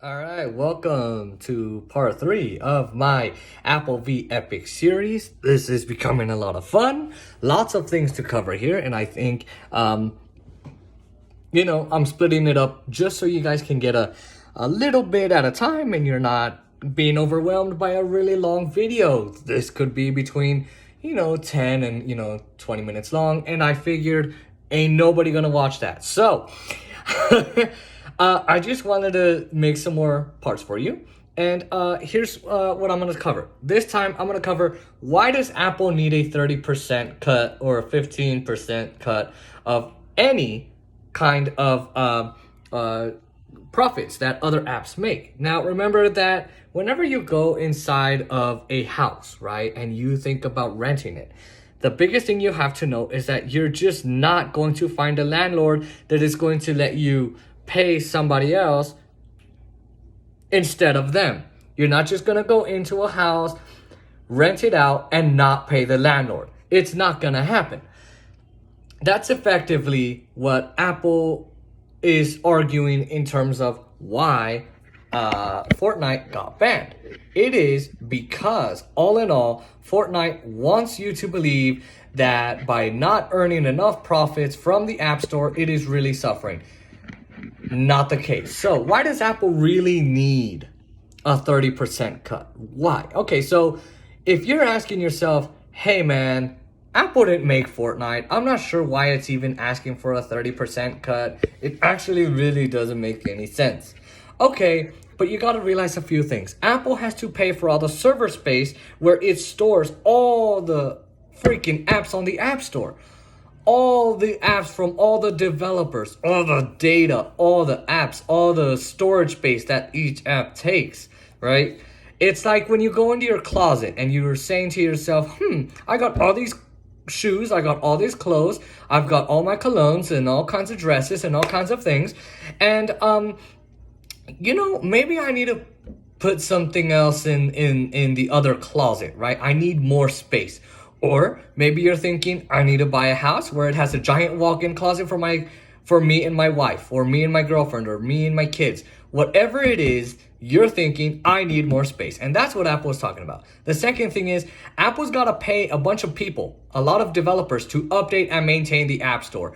All right, welcome to part 3 of my Apple v Epic series. This is becoming a lot of fun. Lots of things to cover here, and I think, I'm splitting it up just so you guys can get a little bit at a time and you're not being overwhelmed by a really long video. This could be between, 10 and, 20 minutes long, and I figured ain't nobody gonna watch that. So, I just wanted to make some more parts for you. And here's what I'm going to cover. This time, I'm going to cover why does Apple need a 30% cut or a 15% cut of any kind of profits that other apps make. Now, remember that whenever you go inside of a house, right, and you think about renting it, the biggest thing you have to know is that you're just not going to find a landlord that is going to let you pay somebody else instead of them. You're not just going to go into a house, rent it out, and not pay the landlord. It's not going to happen. That's effectively what Apple is arguing in terms of why Fortnite got banned. It is because, all in all, Fortnite wants you to believe that by not earning enough profits from the App Store, it is really suffering. Not the case. So why does Apple really need a 30% cut? Why? Okay, so if you're asking yourself, hey man, Apple didn't make Fortnite, I'm not sure why it's even asking for a 30% cut. It actually really doesn't make any sense. Okay, but you gotta realize a few things. Apple has to pay for all the server space where it stores all the freaking apps on the App Store. All the apps from all the developers, all the data, all the apps, all the storage space that each app takes, right? It's like when you go into your closet and you're saying to yourself, I got all these shoes, I got all these clothes, I've got all my colognes and all kinds of dresses and all kinds of things. And, maybe I need to put something else in the other closet, right? I need more space. Or maybe you're thinking, I need to buy a house where it has a giant walk-in closet for me and my wife, or me and my girlfriend, or me and my kids. Whatever it is, you're thinking, I need more space. And that's what Apple is talking about. The second thing is, Apple's got to pay a bunch of people, a lot of developers, to update and maintain the App Store.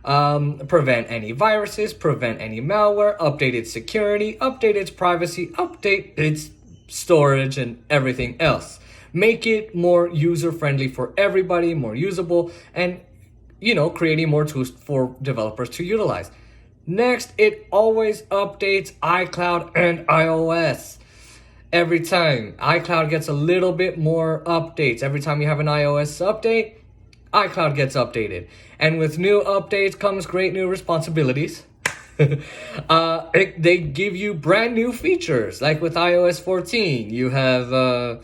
Prevent any viruses, prevent any malware, update its security, update its privacy, update its storage, and everything else. Make it more user-friendly for everybody, more usable, and, creating more tools for developers to utilize. Next, it always updates iCloud and iOS. Every time, iCloud gets a little bit more updates. Every time you have an iOS update, iCloud gets updated. And with new updates comes great new responsibilities. They give you brand new features, like with iOS 14. You have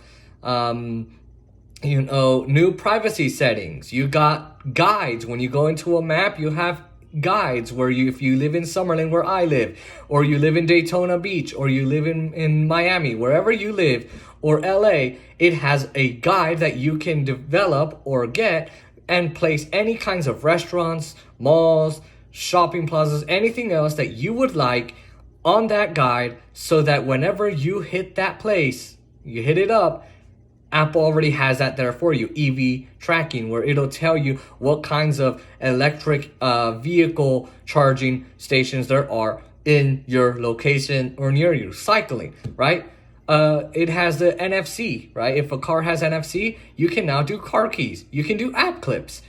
new privacy settings. You got guides. When you go into a map, you have guides where if you live in Summerlin, where I live, or you live in Daytona Beach, or you live in Miami, wherever you live, or LA, it has a guide that you can develop or get and place any kinds of restaurants, malls, shopping plazas, anything else that you would like on that guide, so that whenever you hit that place, you hit it up, Apple already has that there for you. EV tracking, where it'll tell you what kinds of electric vehicle charging stations there are in your location or near you. Cycling, right? It has the NFC, right? If a car has NFC, you can now do car keys. You can do app clips,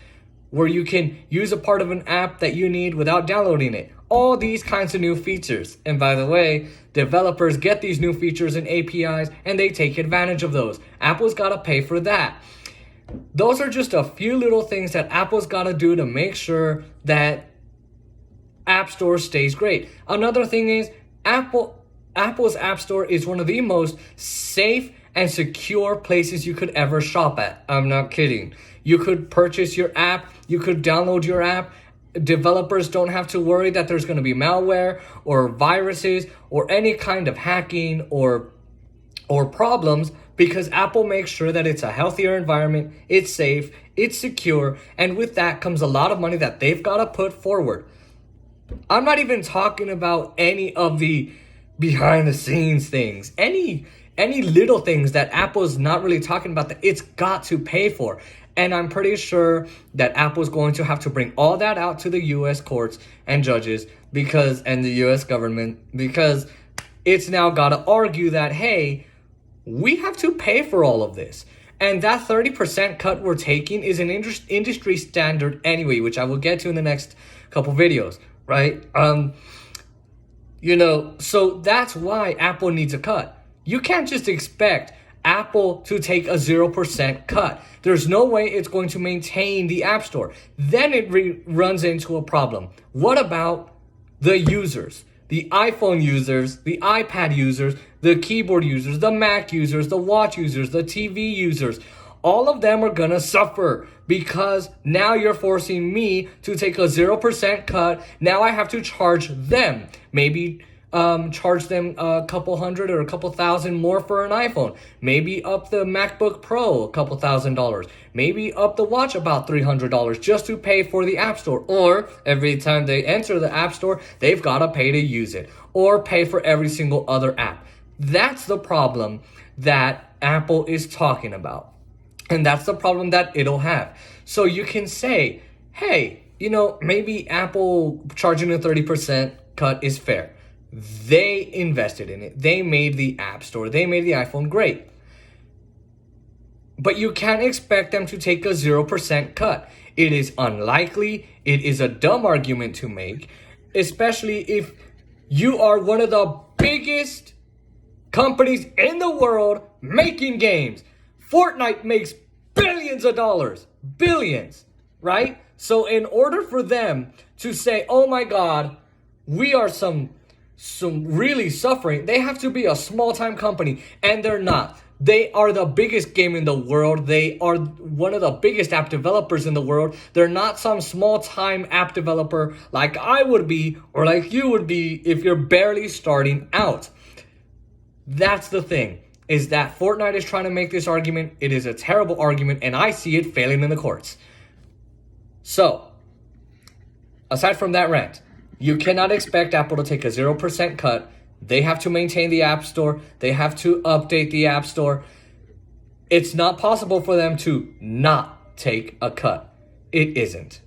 where you can use a part of an app that you need without downloading it. All these kinds of new features. And by the way, developers get these new features and APIs and they take advantage of those. Apple's got to pay for that. Those are just a few little things that Apple's got to do to make sure that App Store stays great. Another thing is Apple's App Store is one of the most safe and secure places you could ever shop at. I'm not kidding. You could purchase your app, you could download your app. Developers don't have to worry that there's going to be malware or viruses or any kind of hacking or problems, because Apple makes sure that it's a healthier environment, it's safe, it's secure, and with that comes a lot of money that they've got to put forward. I'm not even talking about any of the behind the scenes things, any little things that Apple's not really talking about that it's got to pay for. And I'm pretty sure that Apple's going to have to bring all that out to the US courts and judges and the US government, because it's now got to argue that, hey, we have to pay for all of this. And that 30% cut we're taking is an industry standard anyway, which I will get to in the next couple videos, right? So that's why Apple needs a cut. You can't just expect Apple to take a 0% cut. There's no way it's going to maintain the App Store. Then it runs into a problem. What about the users? The iPhone users, the iPad users, the keyboard users, the Mac users, the watch users, the TV users. All of them are going to suffer because now you're forcing me to take a 0% cut. Now I have to charge them. Maybe charge them a couple hundred or a couple thousand more for an iPhone. Maybe up the MacBook Pro a couple $1,000s. Maybe up the watch about $300 just to pay for the App Store. Or every time they enter the App Store, they've got to pay to use it. Or pay for every single other app. That's the problem that Apple is talking about. And that's the problem that it'll have. So you can say, hey, maybe Apple charging a 30% cut is fair. They invested in it. They made the App Store. They made the iPhone great. But you can't expect them to take a 0% cut. It is unlikely. It is a dumb argument to make, especially if you are one of the biggest companies in the world making games. Fortnite makes billions of dollars. Billions, right? So in order for them to say, oh my God, we are some really suffering, they have to be a small-time company, and they're not. They are the biggest game in the world. They are one of the biggest app developers in the world. They're not some small-time app developer like I would be or like you would be if you're barely starting out. That's the thing, is that Fortnite is trying to make this argument. It is a terrible argument, and I see it failing in the courts. So, aside from that rant, you cannot expect Apple to take a 0% cut. They have to maintain the App Store. They have to update the App Store. It's not possible for them to not take a cut. It isn't.